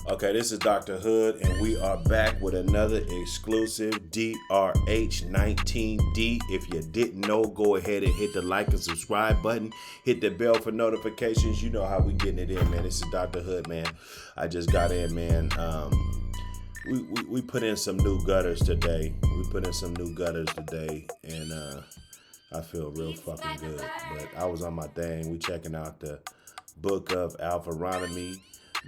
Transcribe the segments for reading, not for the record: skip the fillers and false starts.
Okay, this is Dr. Hood, and we are back with another exclusive H19D. If you didn't know, go ahead and hit the like and subscribe button. Hit the bell for notifications. You know how we getting it in, man. This is Dr. Hood, man. I just got in, man. We put in some new gutters today. And I feel real fucking good. But I was on my thing. We checking out the book of AlphaRonomy.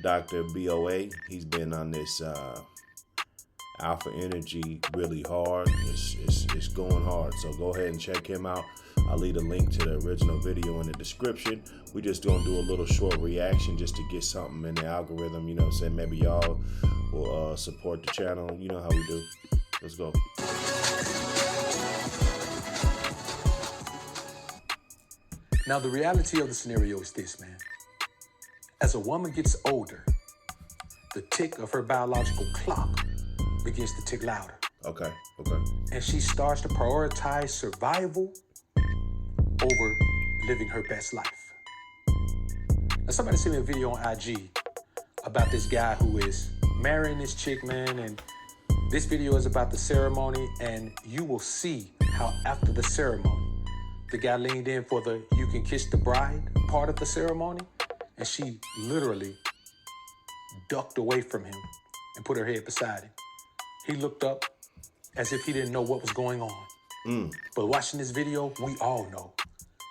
Dr. BoA, he's been on this alpha energy really hard. It's going hard. So go ahead and check him out. I'll leave a link to the original video in the description. We just gonna do a little short reaction just to get something in the algorithm. You know what I'm saying? Maybe y'all will support the channel. You know how we do. Let's go. Now, the reality of the scenario is this, man. As a woman gets older, the tick of her biological clock begins to tick louder. Okay. And she starts to prioritize survival over living her best life. Now, somebody sent me a video on IG about this guy who is marrying this chick, man, and this video is about the ceremony, and you will see how after the ceremony, the guy leaned in for the "you can kiss the bride" part of the ceremony, and she literally ducked away from him and put her head beside him. He looked up as if he didn't know what was going on. But watching this video, we all know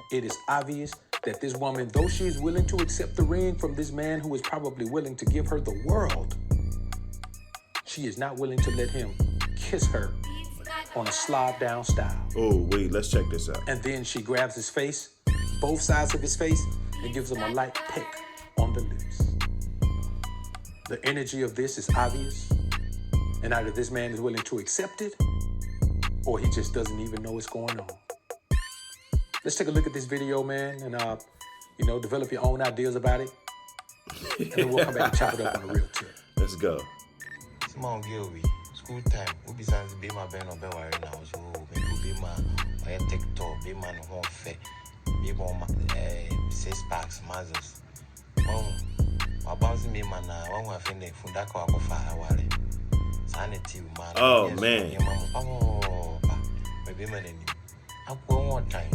it is obvious that this woman, though she is willing to accept the ring from this man who is probably willing to give her the world, she is not willing to let him kiss her on a slob down style. Oh, wait, let's check this out. And then she grabs his face, both sides of his face, and gives him a light peck on the lips. The energy of this is obvious, and either this man is willing to accept it, or he just doesn't even know what's going on. Let's take a look at this video, man, and develop your own ideas about it. And then we'll come back and chop it up on a real tip. Let's go. Small girl, school time. We be saying be my band or be worried now. So be my TikTok, be my home fair, be my 6 packs, mazes. My bounce me man, one way from the Fundako Akofa, Wale. Sanity, man. Oh, man. Oh, maybe man. I'm going one time.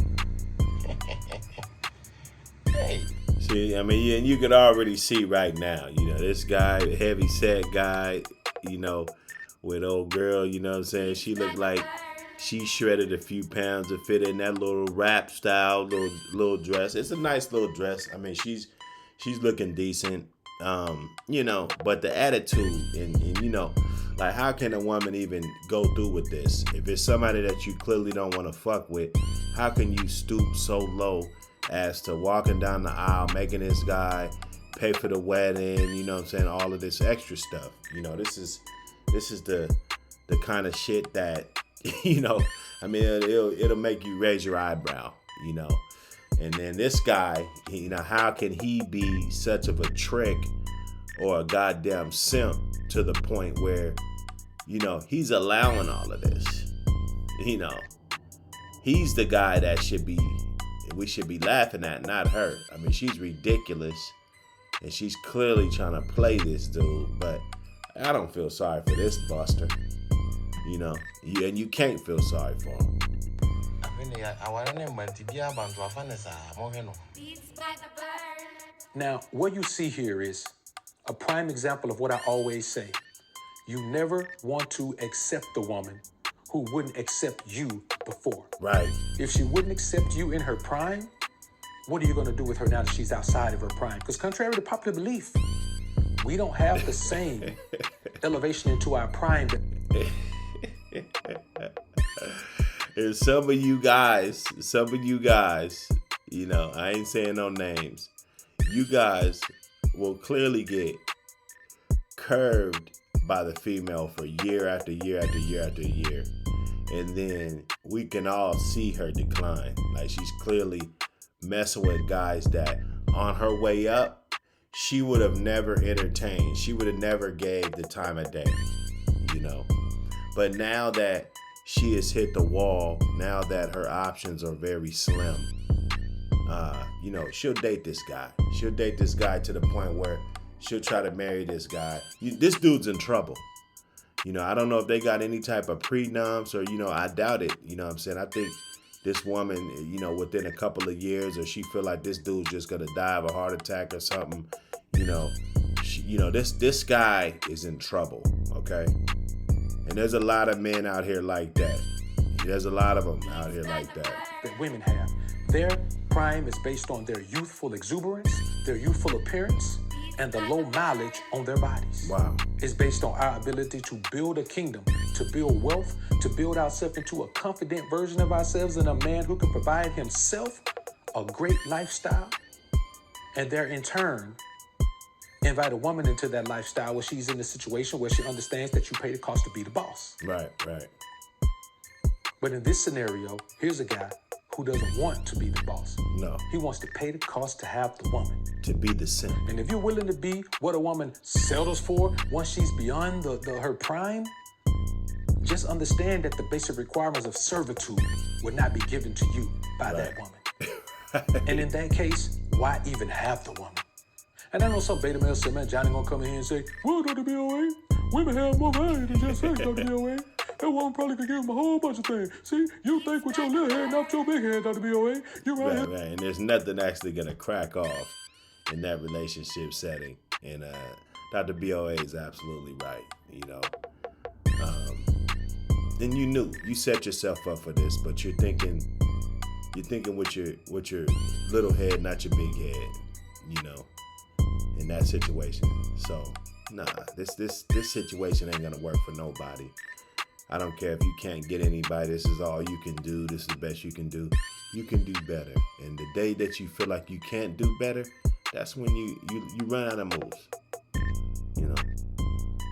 Hey. See, I mean, and you could already see right now, this guy, heavy set guy, with old girl, you know what I'm saying? She looked like she shredded a few pounds to fit in that little rap style, little dress. It's a nice little dress. I mean, she's looking decent, but the attitude and like, how can a woman even go through with this? If it's somebody that you clearly don't want to fuck with, how can you stoop so low as to walking down the aisle, making this guy pay for the wedding, you know what I'm saying, all of this extra stuff. This is the kind of shit that, I mean, it'll make you raise your eyebrow, And then this guy, how can he be such of a trick or a goddamn simp to the point where, he's allowing all of this? He's the guy that we should be laughing at, not her. I mean, she's ridiculous, and she's clearly trying to play this dude, but I don't feel sorry for this buster, and you can't feel sorry for him. Now, what you see here is a prime example of what I always say. You never want to accept the woman who wouldn't accept you before. Right. If she wouldn't accept you in her prime, what are you going to do with her now that she's outside of her prime? Because contrary to popular belief, we don't have the same elevation into our prime. And some of you guys, I ain't saying no names, you guys will clearly get curved by the female for year after year after year after year. And then we can all see her decline. Like, she's clearly messing with guys that on her way up, she would have never entertained. She would have never gave the time of day, But now that she has hit the wall, now that her options are very slim, she'll date this guy. She'll date this guy to the point where she'll try to marry this guy. This dude's in trouble. I don't know if they got any type of prenums or, I doubt it. You know what I'm saying? I think this woman, within a couple of years, or she feel like this dude's just going to die of a heart attack or something, this guy is in trouble, okay? And there's a lot of men out here like that. There's a lot of them out here like that. That women have. Their prime is based on their youthful exuberance, their youthful appearance, and the low mileage on their bodies. Wow. It's based on our ability to build a kingdom, to build wealth, to build ourselves into a confident version of ourselves and a man who can provide himself a great lifestyle. And there, in turn, invite a woman into that lifestyle where she's in a situation where she understands that you pay the cost to be the boss. Right. But in this scenario, here's a guy who doesn't want to be the boss. No. He wants to pay the cost to have the woman. To be the simp. And if you're willing to be what a woman settles for once she's beyond her prime, just understand that the basic requirements of servitude would not be given to you by that woman. And in that case, why even have the woman? And I know some beta male simp, man, Johnny gonna come in here and say, well, Dr. BoA, women have more value than just sex, Dr. BoA. That woman probably could give him a whole bunch of things. See, you think with your little head, not your big head, Dr. BoA. You right. Right. And there's nothing actually gonna crack off in that relationship setting. And Dr. BoA is absolutely right. And you set yourself up for this, but you're thinking with your little head, not your big head. In that situation. So, nah, this situation ain't gonna work for nobody. I don't care if you can't get anybody. This is all you can do. This is the best you can do. You can do better. And the day that you feel like you can't do better, that's when you run out of moves.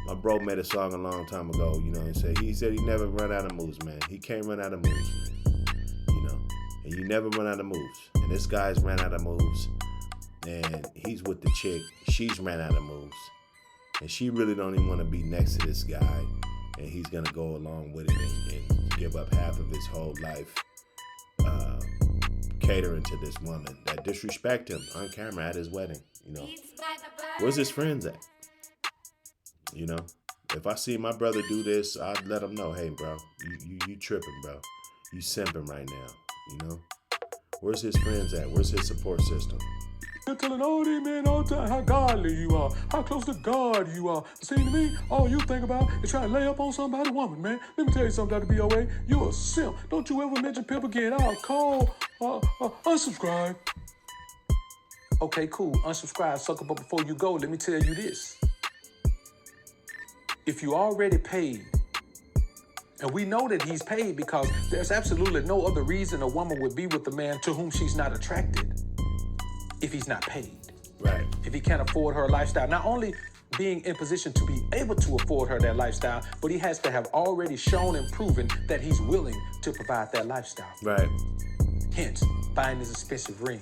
My bro made a song a long time ago, and he said he never run out of moves, man. He can't run out of moves, man. And you never run out of moves. And this guy's ran out of moves. And he's with the chick. She's ran out of moves. And she really don't even want to be next to this guy. And he's going to go along with it and give up half of his whole life catering to this woman that disrespect him on camera at his wedding. Where's his friends at? If I see my brother do this, I'd let him know, hey, bro, you tripping, bro. You simping right now, Where's his friends at? Where's his support system? You're telling all these men all the time how godly you are, how close to God you are. See, to me, all you think about is trying to lay up on somebody's woman, man. Let me tell you something, Dr. BoA. You're a simp. Don't you ever mention pimp again. I'll call, unsubscribe. Okay, cool. Unsubscribe, sucker. But before you go, let me tell you this. If you already paid, and we know that he's paid because there's absolutely no other reason a woman would be with a man to whom she's not attracted if he's not paid. Right. If he can't afford her lifestyle. Not only being in position to be able to afford her that lifestyle, but he has to have already shown and proven that he's willing to provide that lifestyle. Right. Hence, buying this expensive ring,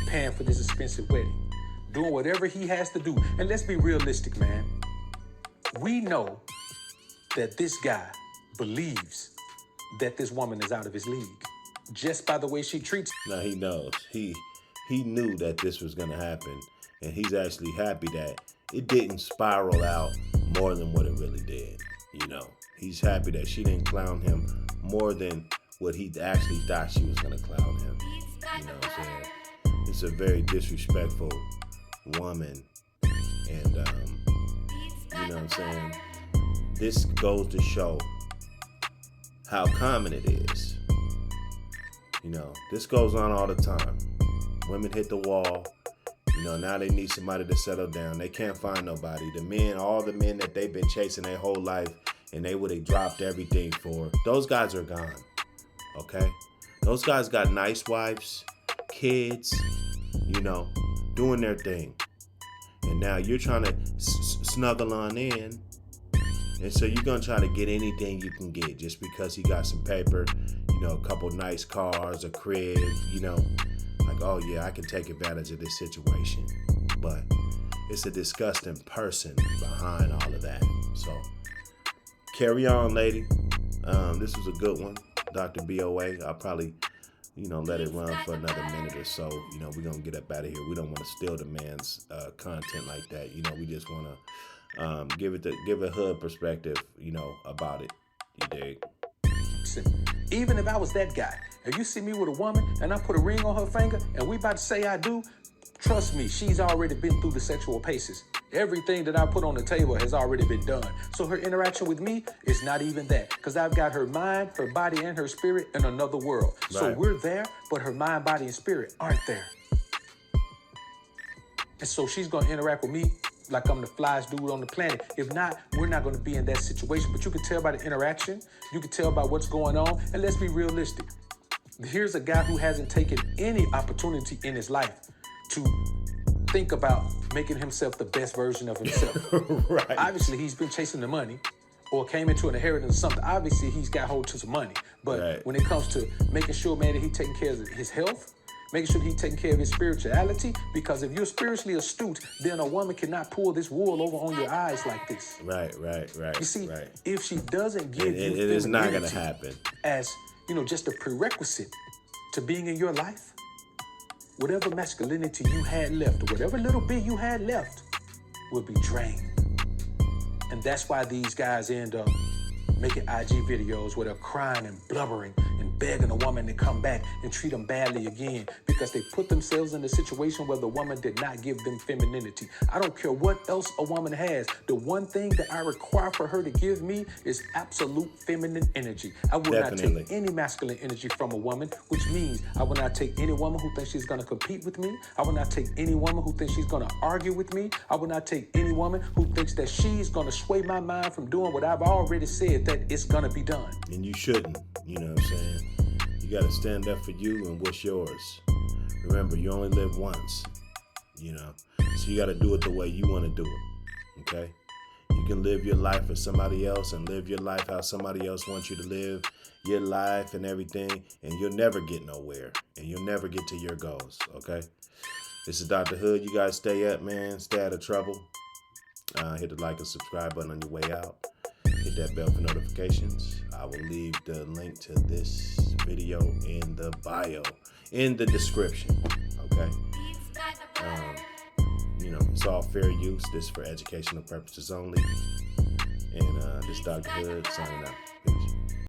paying for this expensive wedding, doing whatever he has to do. And let's be realistic, man. We know that this guy believes that this woman is out of his league just by the way she treats him. Now he knows. He knew that this was going to happen, and he's actually happy that it didn't spiral out more than what it really did. He's happy that she didn't clown him more than what he actually thought she was going to clown him. You know what I'm saying? It's a very disrespectful woman, and you know what I'm saying? This goes to show how common it is. This goes on all the time. Women hit the wall. Now they need somebody to settle down. They can't find nobody. All the men that they've been chasing their whole life and they would have dropped everything for, those guys are gone. Okay? Those guys got nice wives, kids, doing their thing. And now you're trying to snuggle on in. And so you're going to try to get anything you can get just because he got some paper, a couple nice cars, a crib, like, oh yeah, I can take advantage of this situation. But it's a disgusting person behind all of that. So carry on, lady. This was a good one, Dr. BoA. I'll probably let it run for another minute or so. We're going to get up out of here. We don't want to steal the man's content like that. We just want to give a hood perspective, about it. You dig? Even if I was that guy, if you see me with a woman and I put a ring on her finger and we about to say I do, trust me, she's already been through the sexual paces. Everything that I put on the table has already been done. So her interaction with me is not even that, because I've got her mind, her body, and her spirit in another world. Right. So we're there, but her mind, body, and spirit aren't there. And so she's going to interact with me like I'm the flyest dude on the planet. If not, we're not going to be in that situation. But you can tell by the interaction, you can tell by what's going on, and let's be realistic. Here's a guy who hasn't taken any opportunity in his life to think about making himself the best version of himself. Right. Obviously, he's been chasing the money or came into an inheritance or something. Obviously, he's got hold to some money. But right. When it comes to making sure, man, that he's taking care of his health, making sure that he's taking care of his spirituality, because if you're spiritually astute, then a woman cannot pull this wool over on your eyes like this. Right. You see, right. if she doesn't give you it is not going to happen as, just a prerequisite to being in your life, whatever masculinity you had left, or whatever little bit you had left, will be drained. And that's why these guys end up making IG videos where they're crying and blubbering and begging a woman to come back and treat them badly again, because they put themselves in a situation where the woman did not give them femininity. I don't care what else a woman has. The one thing that I require for her to give me is absolute feminine energy. I will Definitely. not take any masculine energy from a woman, which means I will not take any woman who thinks she's going to compete with me. I will not take any woman who thinks she's going to argue with me. I will not take any woman who thinks that she's going to sway my mind from doing what I've already said that it's going to be done. And you shouldn't, you know what I'm saying? You got to stand up for you and what's yours. Remember, you only live once, so you got to do it the way you want to do it, okay? You can live your life for somebody else and live your life how somebody else wants you to live your life and everything, and you'll never get nowhere, and you'll never get to your goals, okay? This is Dr. Hood. You guys stay up, man. Stay out of trouble. Hit the like and subscribe button on your way out. Hit that bell for notifications. I will leave the link to this video in the bio, in the description, okay? It's all fair use. This is for educational purposes only. And this is Dr. Hood signing out. Peace.